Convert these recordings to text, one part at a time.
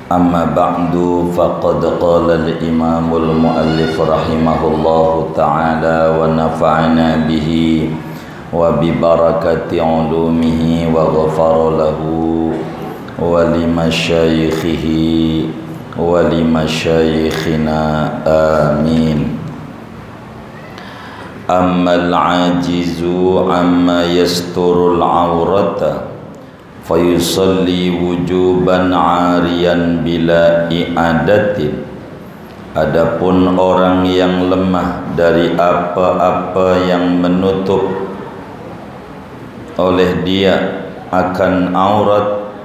Amma ba'du faqad qala al-imamul muallif rahimahullahu ta'ala wa nafa'ana bihi wa bi barakati ulumihi wa ghafara lahu wa limasyaikhihi wa limasyayikhina amin. Ammal ajizu amma yasturul awrata fayusalli wujuban ariyan bila i'adatin. Adapun orang yang lemah dari apa-apa yang menutup oleh dia akan aurat,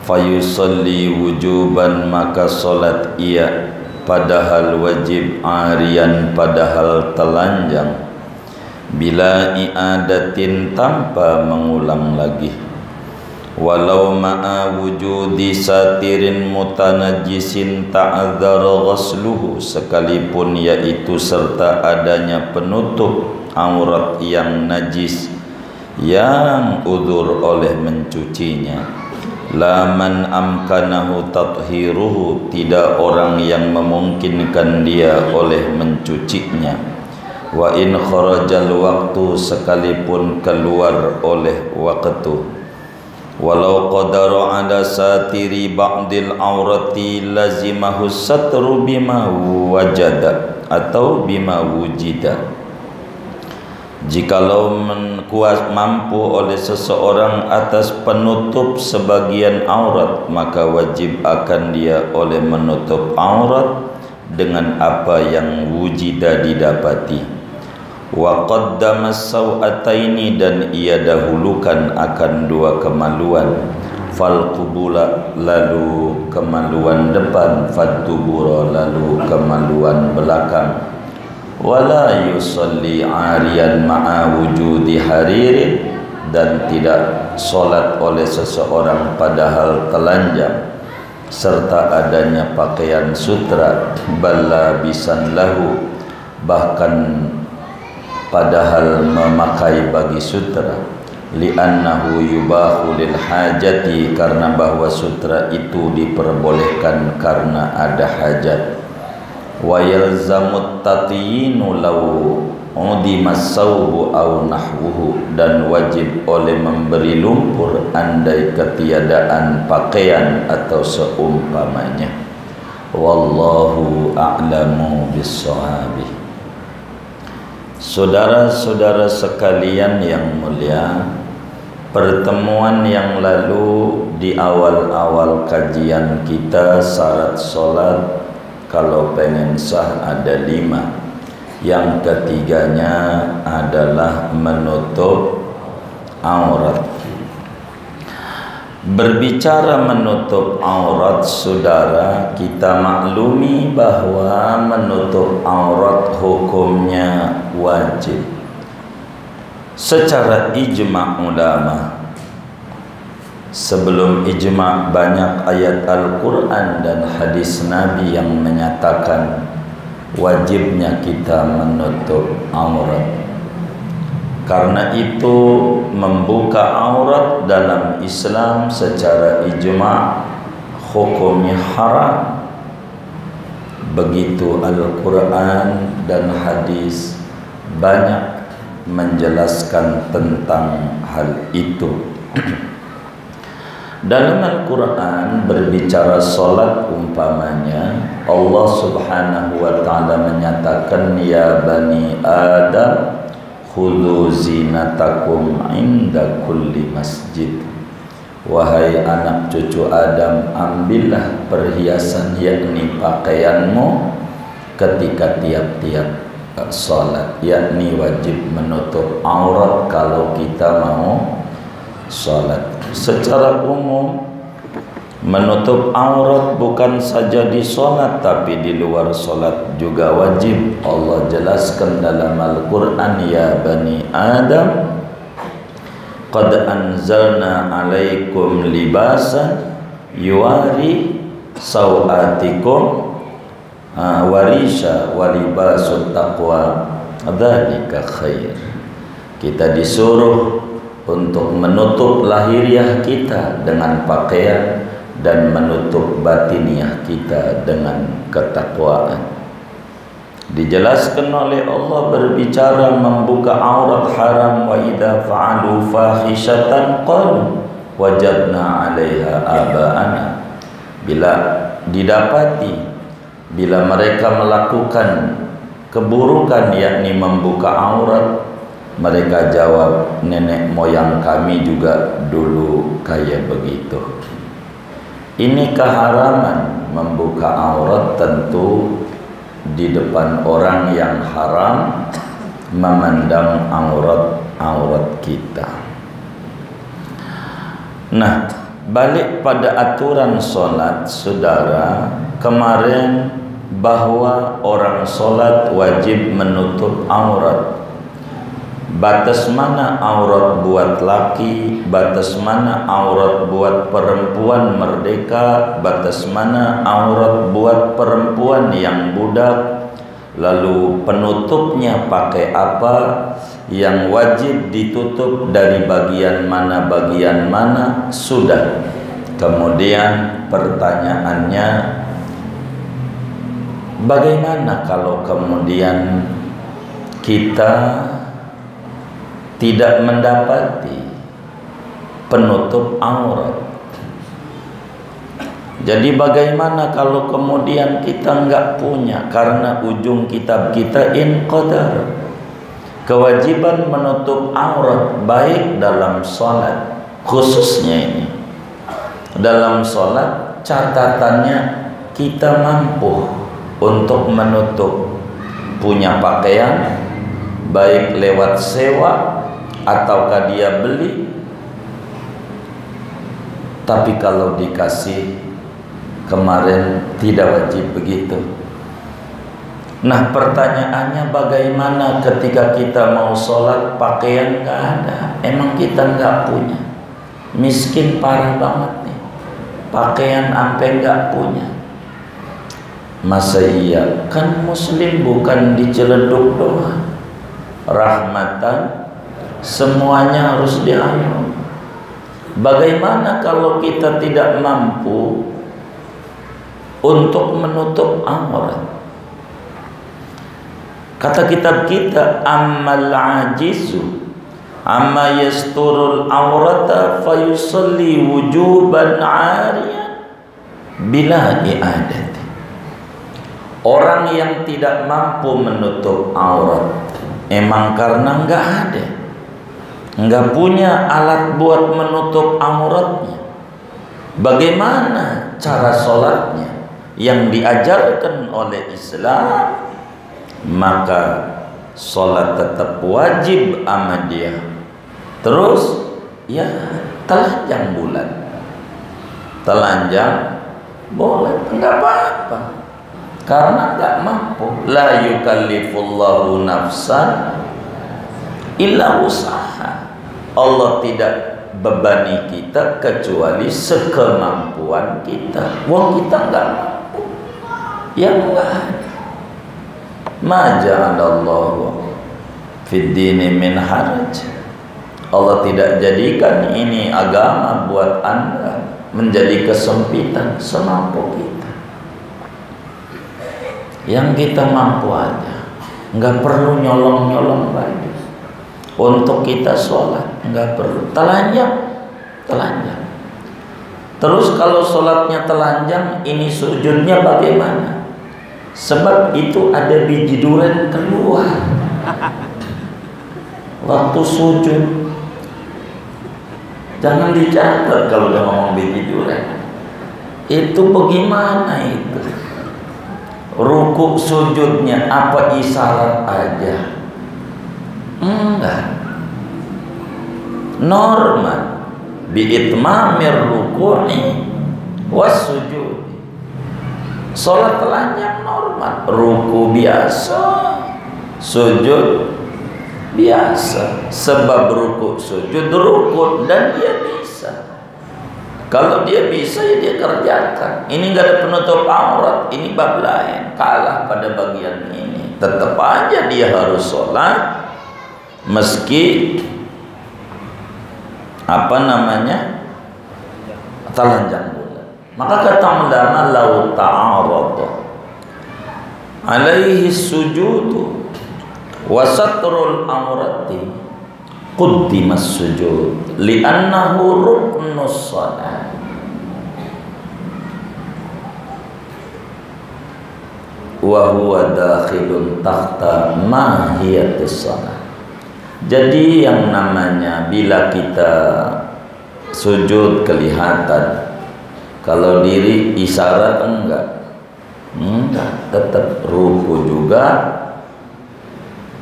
fayusalli wujuban, maka solat ia padahal wajib, ariyan padahal telanjang, bila i'adatin tanpa mengulang lagi. Walau ma'a wujudi satirin mutanajisin ta'adzara ghasluhu, sekalipun yaitu serta adanya penutup aurat yang najis yang udzur oleh mencucinya. La man amkanahu tathiruhu, tidak orang yang memungkinkan dia oleh mencucinya. Wa in kharajal waktu, sekalipun keluar oleh waktu. Walau qadara ala satiri ba'dil aurati lazimahu satru bima wajada atau bima wujida. Jikalau mampu oleh seseorang atas penutup sebagian aurat, maka wajib akan dia oleh menutup aurat dengan apa yang wujida didapati. Wa qaddama sawataini, dan ia dahulukan akan dua kemaluan. Fal qubula, lalu kemaluan depan. Fad dubura, lalu kemaluan belakang. Wala yusalli ariyan ma'a wujudi haririn, dan tidak solat oleh seseorang padahal telanjang serta adanya pakaian sutra. Balla bisan lahu, bahkan padahal memakai bagi sutra. Li'annahu yubahu lil hajati, karena bahwa sutra itu diperbolehkan karena ada hajat. Wa yalzamut tatyinu law udimas sawbu aw nahwuhu, dan wajib oleh memberi lumpur andai ketiadaan pakaian atau seumpamanya. Wallahu a'lamu bis-shawabi. Saudara-saudara sekalian yang mulia, pertemuan yang lalu di awal-awal kajian kita, syarat solat kalau pengen sah ada 5. Yang ketiganya adalah menutup aurat. Berbicara menutup aurat, saudara, kita maklumi bahwa menutup aurat hukumnya wajib secara ijma' ulama. Sebelum ijma' banyak ayat Al-Quran dan hadis Nabi yang menyatakan wajibnya kita menutup aurat. Karena itu membuka aurat dalam Islam secara ijma' hukumnya haram. Begitu Al-Quran dan hadis banyak menjelaskan tentang hal itu. Dalam Al-Quran berbicara solat umpamanya, Allah Subhanahu wa ta'ala menyatakan, ya bani Adam khudhu zinatakum inda kulli masjid. Wahai anak cucu Adam, ambillah perhiasan yakni pakaianmu ketika tiap-tiap salat, yakni wajib menutup aurat kalau kita mau salat. Secara umum menutup aurat bukan saja di salat tapi di luar salat juga wajib. Allah jelaskan dalam Al-Quran, ya bani Adam qad anzalna alaikum libasan yuwari sawatikum warisha walibasut taqwa dzalika khair. Kita disuruh untuk menutup lahiriah kita dengan pakaian, dan menutup batiniah kita dengan ketakwaan. Dijelaskan oleh Allah berbicara membuka aurat haram, wa idza fa'alu fahishatan qalu wajadna 'alaiha aba'ana. Bila didapati, bila mereka melakukan keburukan yakni membuka aurat, mereka jawab, nenek moyang kami juga dulu kayak begitu. Ini keharaman membuka aurat tentu di depan orang yang haram memandang aurat kita. Nah, balik pada aturan solat, saudara, kemarin bahwa orang solat wajib menutup aurat. Batas mana aurat buat laki, batas mana aurat buat perempuan merdeka, batas mana aurat buat perempuan yang budak, lalu penutupnya pakai apa, yang wajib ditutup dari bagian mana, sudah. Kemudian pertanyaannya, bagaimana kalau kemudian kita tidak mendapati penutup aurat? Jadi bagaimana kalau kemudian kita enggak punya, karena ujung kitab kita inqadar kewajiban menutup aurat, baik dalam sholat, khususnya ini dalam sholat catatannya kita mampu untuk menutup, punya pakaian baik lewat sewa ataukah dia beli. Tapi kalau dikasih, kemarin tidak wajib begitu. Nah, pertanyaannya bagaimana ketika kita mau sholat pakaian nggak ada, emang kita nggak punya, miskin parah banget nih, pakaian ampe nggak punya. Masa iya? Kan muslim bukan diceleduk doang, rahmatan semuanya harus diambil. Bagaimana kalau kita tidak mampu untuk menutup aurat? Kata kitab kita, ammal ajizu amma yasturul aurata fayusalli wujuban 'ariyan bila i'adati. Orang yang tidak mampu menutup aurat emang karena enggak ada, enggak punya alat buat menutup auratnya. Bagaimana cara sholatnya yang diajarkan oleh Islam? Maka sholat tetap wajib sama dia. Terus ya telanjang bulan, telanjang boleh, enggak apa-apa, karena enggak mampu. La yukallifullahu nafsan illa usaha. Allah tidak bebani kita kecuali sekemampuan kita. Wong kita enggak mampu, ya enggak ada. Ma ja'alallahu fid dini min haraj. Allah tidak jadikan ini agama buat Anda menjadi kesempitan, semampu kita. Yang kita mampu aja, nggak perlu nyolong-nyolong baju untuk kita sholat, nggak perlu. Telanjang. Terus kalau sholatnya telanjang, ini sujudnya bagaimana? Sebab itu ada biji durian keluar waktu sujud. Jangan dicatat kalau udah ngomong biji durian. Itu bagaimana itu? Rukuk sujudnya apa isyarat aja? Enggak. Normal. Bi'itmamir ruku'i was sujud. Sholat telanjang normal, ruku biasa, sujud biasa. Sebab ruku sujud rukun dan dia bisa. Kalau dia bisa ya dia kerjakan. Ini nggak ada penutup aurat, ini bab lain, kalah pada bagian ini. Tetap aja dia harus sholat meski telanjang bulan. Maka kata ulama, lau ta'arada alaihi sujudu wa satrul amrati quddimas sujud li'annahu ruknus shalah. Wa huwa dakhilun tahta mahiyatis shalah. Jadi yang namanya bila kita sujud kelihatan, kalau diri isyarat enggak, tetap ruku juga,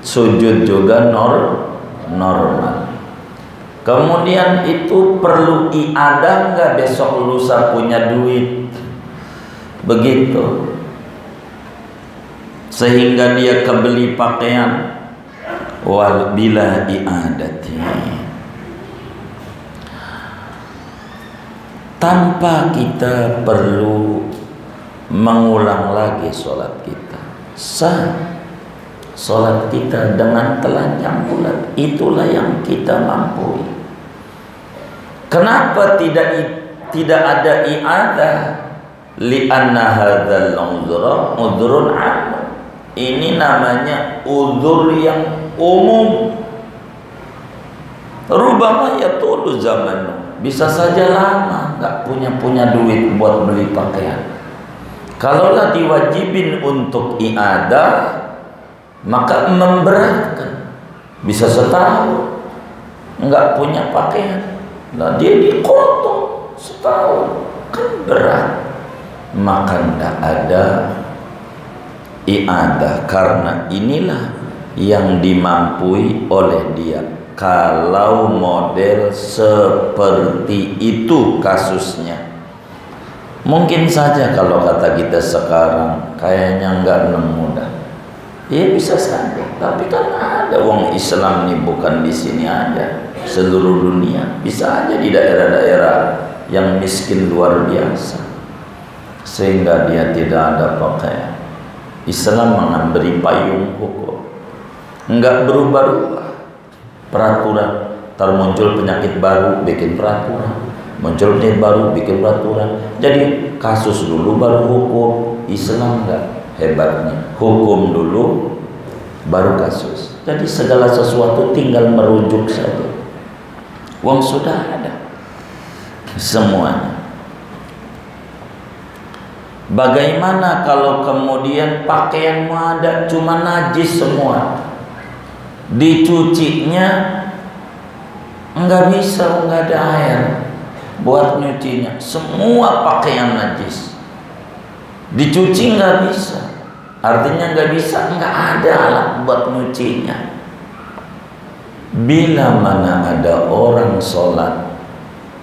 sujud juga normal. Kemudian itu perlu iadah enggak besok lusa punya duit, begitu, sehingga dia kebeli pakaian, wal bila i'adati, tanpa kita perlu mengulang lagi sholat kita. Sah sholat kita dengan telanjang bulat, itulah yang kita mampu. Kenapa tidak ada i'adah? Li'anna hadzal udhra udhrun 'am. Ini namanya uzur yang umum. Rubama yatulu zaman, bisa saja lama nggak punya duit buat beli pakaian. Kalaulah diwajibin untuk i'adah, maka memberatkan. Bisa setahun nggak punya pakaian, nah dia dikotok setahun, kan berat. Maka nggak ada i'adah, karena inilah yang dimampui oleh dia. Kalau model seperti itu kasusnya, mungkin saja kalau kata kita sekarang kayaknya nggak nemu dah, ya bisa saja. Tapi kan ada wong Islam nih, bukan di sini aja, seluruh dunia. Bisa aja di daerah-daerah yang miskin luar biasa, sehingga dia tidak ada pakaian. Islam memberi payung hukum, nggak berubah-ubah peraturan. Ntar muncul penyakit baru, bikin peraturan, muncul penyakit baru, bikin peraturan. Jadi kasus dulu baru hukum. Islam enggak, hebatnya hukum dulu baru kasus. Jadi segala sesuatu tinggal merujuk saja, wong sudah ada semuanya. Bagaimana kalau kemudian pakaianmu ada cuma najis semua, dicucinya enggak bisa, enggak ada air buat nyucinya, semua pakaian najis, dicuci enggak bisa, artinya enggak bisa, enggak ada alat buat nyucinya. Bila mana ada orang sholat,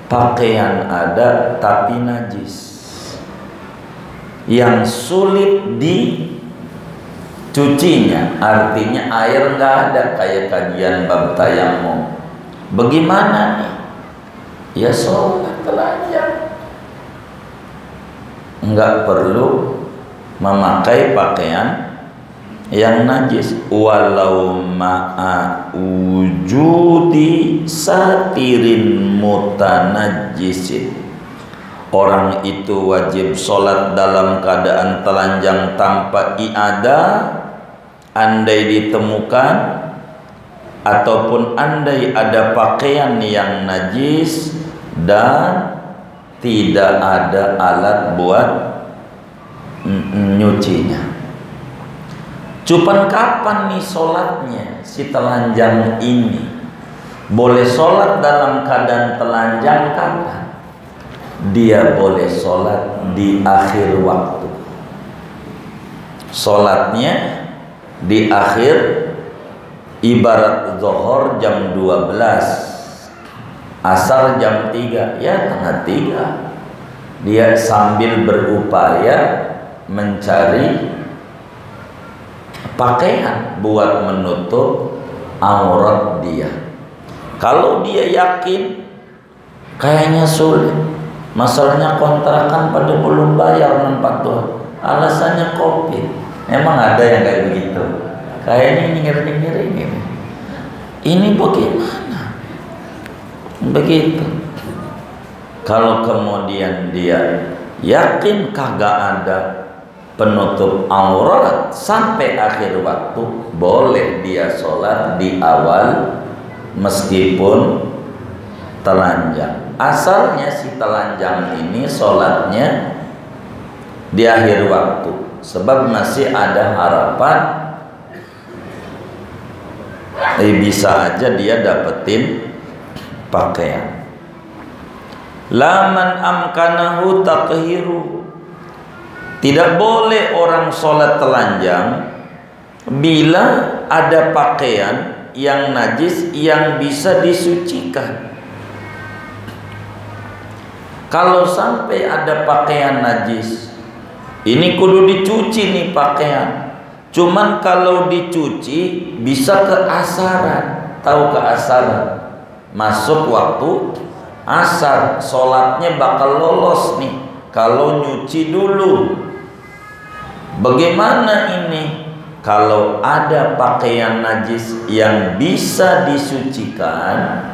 pakaian ada tapi najis, yang sulit dicucinya, artinya air nggak ada, kayak kajian bab tayamum. Bagaimana nih? Ya sholat telanjang, nggak perlu memakai pakaian yang najis, walau ma'a wujudi satirin mutanajjisin. Orang itu wajib sholat dalam keadaan telanjang tanpa i'adah, andai ditemukan ataupun andai ada pakaian yang najis dan tidak ada alat buat nyucinya. Cuman kapan nih sholatnya si telanjang ini? Boleh sholat dalam keadaan telanjang kapan? Dia boleh sholat di akhir waktu. Sholatnya di akhir, ibarat zuhur jam 12, asar jam 3, ya tengah 3. Dia sambil berupaya mencari pakaian buat menutup aurat dia. Kalau dia yakin kayaknya sulit, masalahnya kontrakan pada belum bayar nempat tuh, alasannya COVID. Emang ada yang kayak begitu? Kayaknya nyengir-nyengir ini. Ini bagaimana? Begitu. Kalau kemudian dia yakin kagak ada penutup aurat sampai akhir waktu, boleh dia sholat di awal meskipun telanjang. Asalnya si telanjang ini sholatnya di akhir waktu, sebab masih ada harapan bisa aja dia dapetin pakaian. Laman amkanahu takhiru, tidak boleh orang sholat telanjang bila ada pakaian yang najis yang bisa disucikan. Kalau sampai ada pakaian najis, ini kudu dicuci nih pakaian. Cuman kalau dicuci bisa keasaran. Tahu keasaran? Masuk waktu asar, sholatnya bakal lolos nih kalau nyuci dulu. Bagaimana ini? Kalau ada pakaian najis yang bisa disucikan,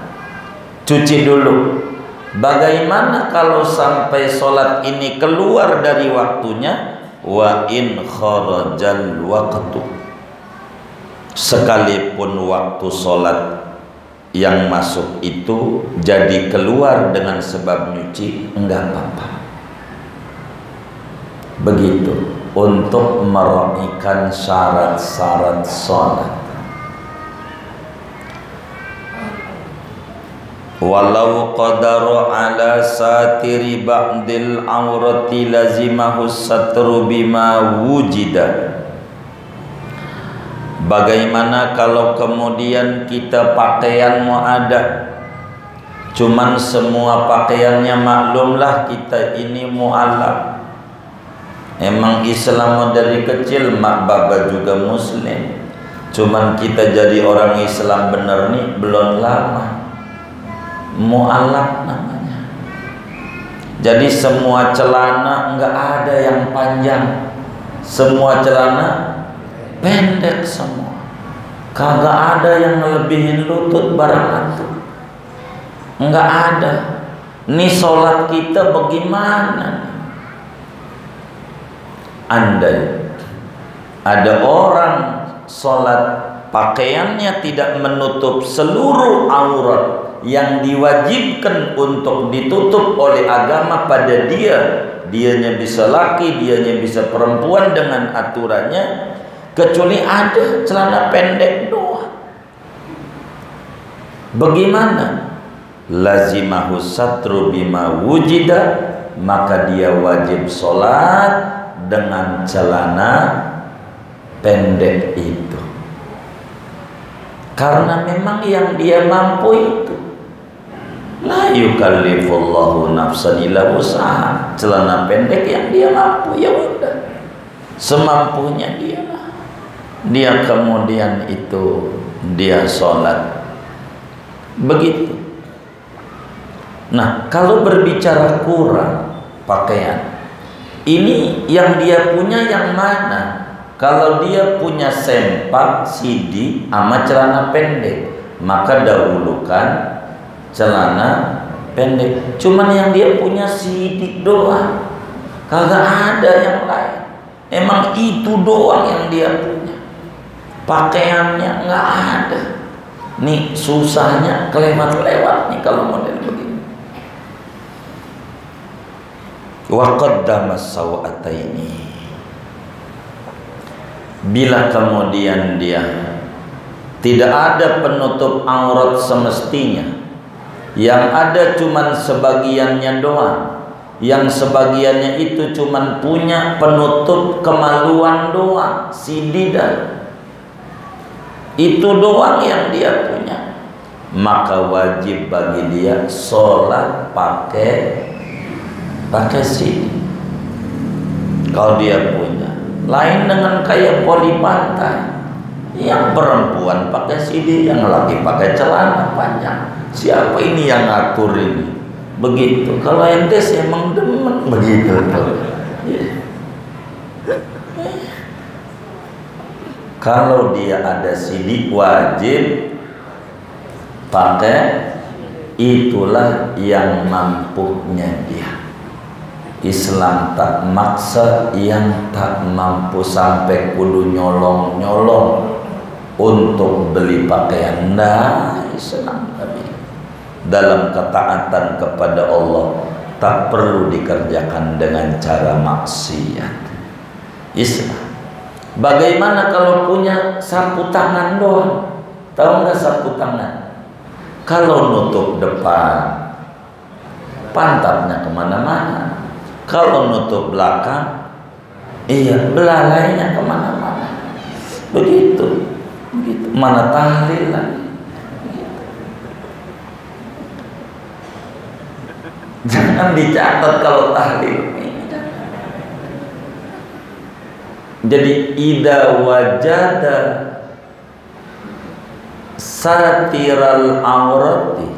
cuci dulu. Bagaimana kalau sampai sholat ini keluar dari waktunya? Wa in kharajal waqtu, sekalipun waktu sholat yang masuk itu jadi keluar dengan sebab nyuci, enggak apa-apa. Begitu untuk meraihkan syarat-syarat sholat. Walau qadaru ala satiri ba'dil aurati lazimahu satru bima wujida. Bagaimana kalau kemudian kita pakaianmu ada, cuman semua pakaiannya maklumlah kita ini mu'alaf. Emang Islam dari kecil mak baba juga muslim, cuman kita jadi orang Islam bener nih belum lama. Mu'alaf namanya. Jadi semua celana enggak ada yang panjang, semua celana pendek semua. Kagak ada yang ngelebihin lutut barang antum, enggak ada. Nih sholat kita bagaimana? Andai ada orang sholat pakaiannya tidak menutup seluruh aurat yang diwajibkan untuk ditutup oleh agama pada dia, dianya bisa laki, dianya bisa perempuan dengan aturannya, kecuali ada celana pendek doang. Bagaimana? Lazimahu satru bima wujida, maka dia wajib sholat dengan celana pendek itu, karena memang yang dia mampu itu. La yukallifullahu nafsan illa wus'aha, celana pendek yang dia mampu, ya udah semampunya dia lah. Dia kemudian itu dia sholat begitu. Nah, kalau berbicara kurang pakaian, ini yang dia punya yang mana? Kalau dia punya sempak, sidi, sama celana pendek, maka dahulukan celana pendek. Cuman yang dia punya sidi doang, kagak ada yang lain. Emang itu doang yang dia punya. Pakaiannya nggak ada. Nih susahnya kelewat-lewat nih kalau model begini. Wa qaddama sawataini, bila kemudian dia tidak ada penutup aurat semestinya, yang ada cuman sebagiannya doang, yang sebagiannya itu cuman punya penutup kemaluan doang, sididan, itu doang yang dia punya, maka wajib bagi dia sholat pakai sidi. Kalau dia punya, lain dengan kayak poli pantai, yang perempuan pakai sidi, yang laki pakai celana panjang. Siapa ini yang ngatur ini? Begitu. Kalau ente emang demen begitu tuh. Kalau dia ada sidi wajib pakai, itulah yang mampunya dia. Islam tak maksa yang tak mampu sampai kudu nyolong-nyolong untuk beli pakaian. Nah, Islam tapi dalam ketaatan kepada Allah tak perlu dikerjakan dengan cara maksiat. Islam. Bagaimana kalau punya sapu tangan doang? Tahu nggak sapu tangan? Kalau nutup depan, pantatnya kemana-mana. Kalau nutup belakang, iya belalainya kemana-mana. Begitu, begitu. Mana tahlil lagi. Jangan dicatat kalau tahlil. Jadi idza wajada satiral aurati,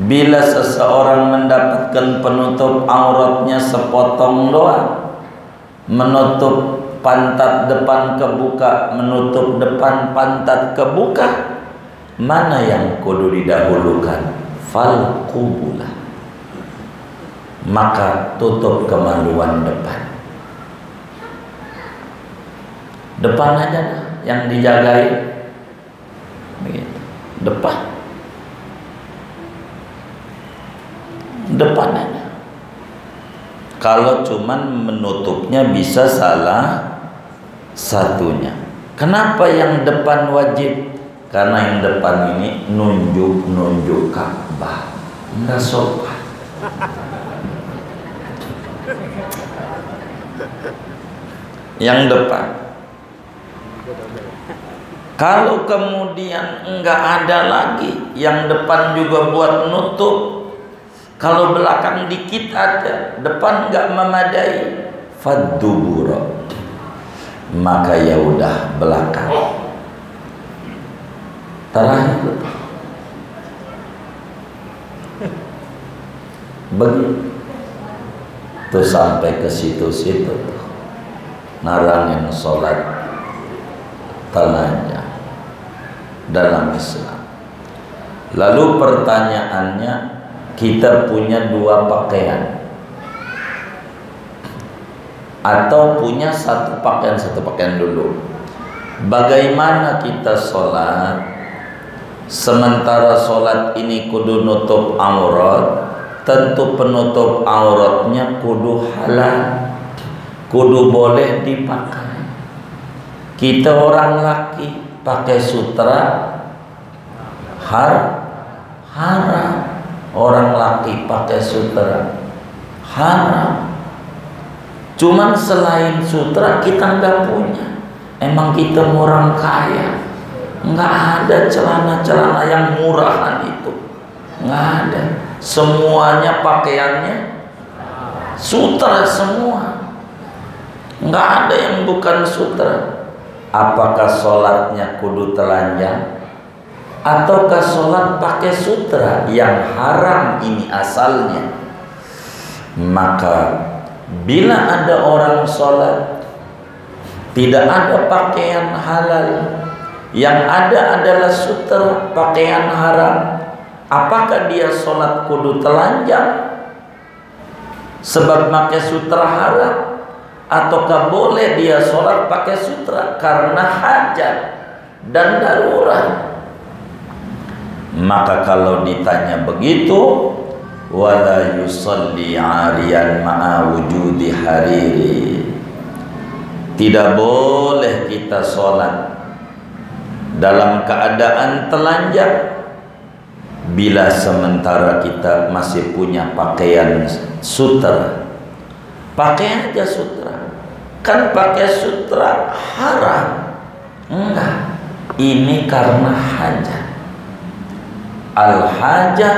bila seseorang mendapatkan penutup auratnya sepotong doang, menutup pantat depan kebuka, menutup depan pantat kebuka, mana yang kudu didahulukan? Fal qubulah, maka tutup kemaluan depan. Depan aja yang dijagai, begitu. Depan aja. Kalau cuman menutupnya bisa salah satunya. Kenapa yang depan wajib? Karena yang depan ini nunjuk Ka'bah, enggak sopan. Yang depan. Kalau kemudian enggak ada lagi, yang depan juga buat nutup. Kalau belakang dikit ada, depan enggak memadai, faddubura, maka ya udah belakang. Terakhir begitu sampai ke situ-situ tuh narangin sholat telanjang dalam Islam. Lalu pertanyaannya, kita punya dua pakaian atau punya satu pakaian dulu. Bagaimana kita sholat? Sementara sholat ini kudu nutup aurat, tentu penutup auratnya kudu halal, kudu boleh dipakai. Kita orang laki pakai sutra haram. Orang laki pakai sutra haram. Cuman selain sutra kita nggak punya. Emang kita orang kaya, nggak ada celana-celana yang murahan itu, nggak ada. Semuanya pakaiannya sutra semua, nggak ada yang bukan sutra. Apakah sholatnya kudu telanjang? Ataukah sholat pakai sutra yang haram ini asalnya? Maka bila ada orang sholat tidak ada pakaian halal, yang ada adalah sutra pakaian haram, apakah dia sholat kudu telanjang sebab pakai sutra haram? Ataukah boleh dia sholat pakai sutra karena hajat dan darurat? Maka kalau ditanya begitu, wala yusalli 'ariyan ma'a wujudi hariri, tidak boleh kita sholat dalam keadaan telanjang bila sementara kita masih punya pakaian sutra. Pakai aja sutra, kan pakai sutra haram? Enggak, ini karena hajat. Al-hajat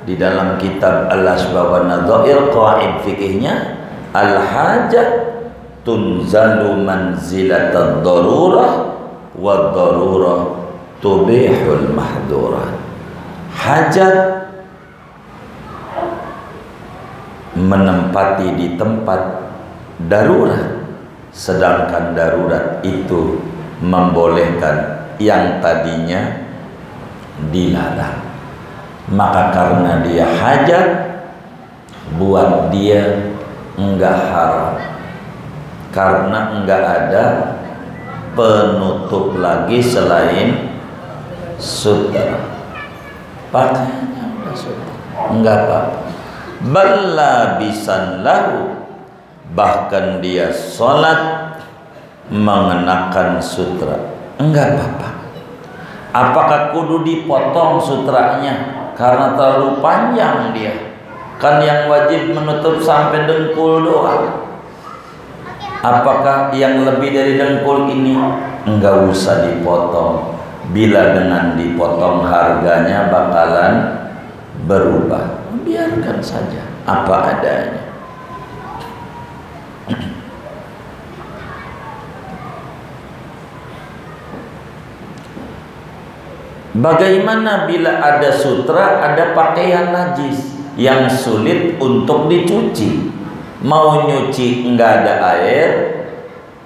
di dalam kitab Al-Asbab wa Nadhair qawaid fikihnya, al-hajat tunzalu manzilatad darurah wa darurah tubihul mahdurah. Hajat menempati di tempat darurat, sedangkan darurat itu membolehkan yang tadinya dilarang. maka karena dia hajat, buat dia enggak haram, karena enggak ada penutup lagi selain sutra. Pakaiannya udah sutra, enggak apa-apa. Balla bisan lahu, bahkan dia sholat mengenakan sutra, enggak apa-apa. Apakah kudu dipotong sutranya karena terlalu panjang dia? Kan yang wajib menutup sampai dengkul doang. Apakah yang lebih dari dengkul ini enggak usah dipotong? Bila dengan dipotong harganya bakalan berubah, biarkan saja apa adanya. Bagaimana bila ada sutra, ada pakaian najis yang sulit untuk dicuci? Mau nyuci enggak ada air,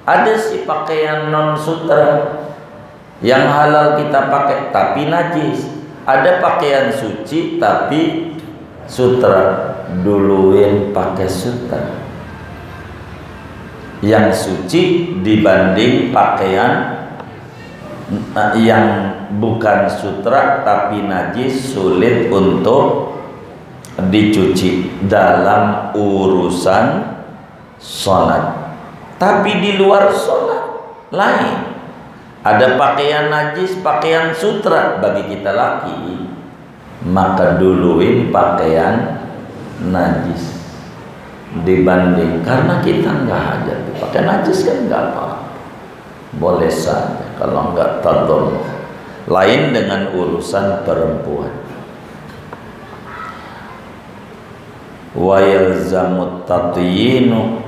ada si pakaian non sutra yang halal kita pakai tapi najis. Ada pakaian suci tapi sutra, duluin pakai sutra yang suci dibanding pakaian yang bukan sutra tapi najis, sulit untuk dicuci dalam urusan sholat. Tapi di luar sholat lain, ada pakaian najis, pakaian sutra bagi kita laki, maka duluin pakaian najis dibanding, karena kita nggak hajat pakaian najis kan nggak apa-apa, boleh saja kalau nggak tadon. Lain dengan urusan perempuan. Wa yalzamut tatyinu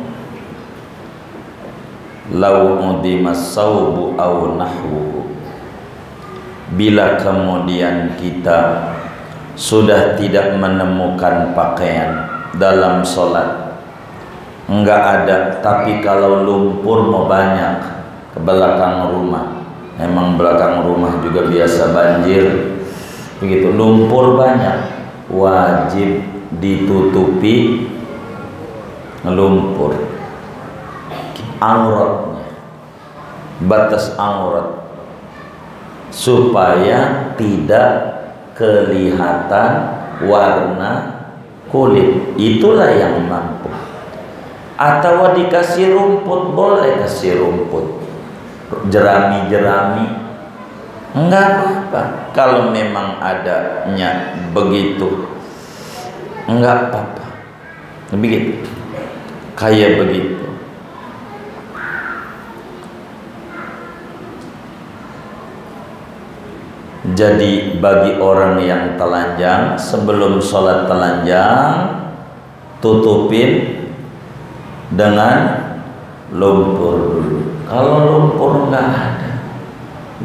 law udimas saubu aw nahwuhu. Bila kemudian kita sudah tidak menemukan pakaian dalam sholat, enggak ada, tapi kalau lumpur mau banyak ke belakang rumah, emang belakang rumah juga biasa banjir begitu, lumpur banyak, wajib ditutupi lumpur auratnya, batas aurat, supaya tidak kelihatan warna kulit. Itulah yang mampu. Atau dikasih rumput, boleh kasih rumput, jerami-jerami, enggak apa-apa. Kalau memang adanya begitu, enggak apa-apa. Begitu, kayak begitu. Jadi bagi orang yang telanjang, sebelum sholat telanjang, tutupin dengan lumpur dulu. Kalau lumpur nggak ada,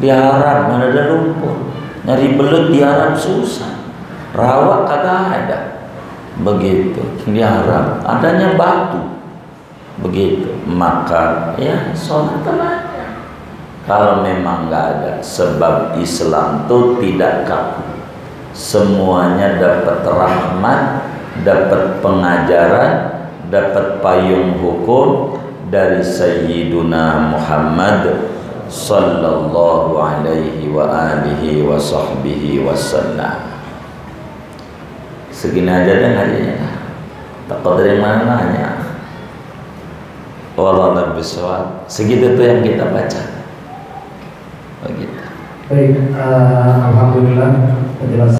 di Arab mana ada lumpur, nyari belut di Arab susah, rawa kagak ada, begitu. Di Arab adanya batu, begitu. Maka ya sholat telanjang. Kalau memang nggak ada, sebab Islam itu tidak kaku, semuanya dapat rahmat, dapat pengajaran, dapat payung hukum dari Sayyiduna Muhammad sallallahu alaihi wa alihi wa sahbihi wasallam. Segini aja deh hadiahnya, tak dari mana-mananya. Wallahu bisawab. Segitu tuh yang kita baca. Begitu. Baik, alhamdulillah penjelasan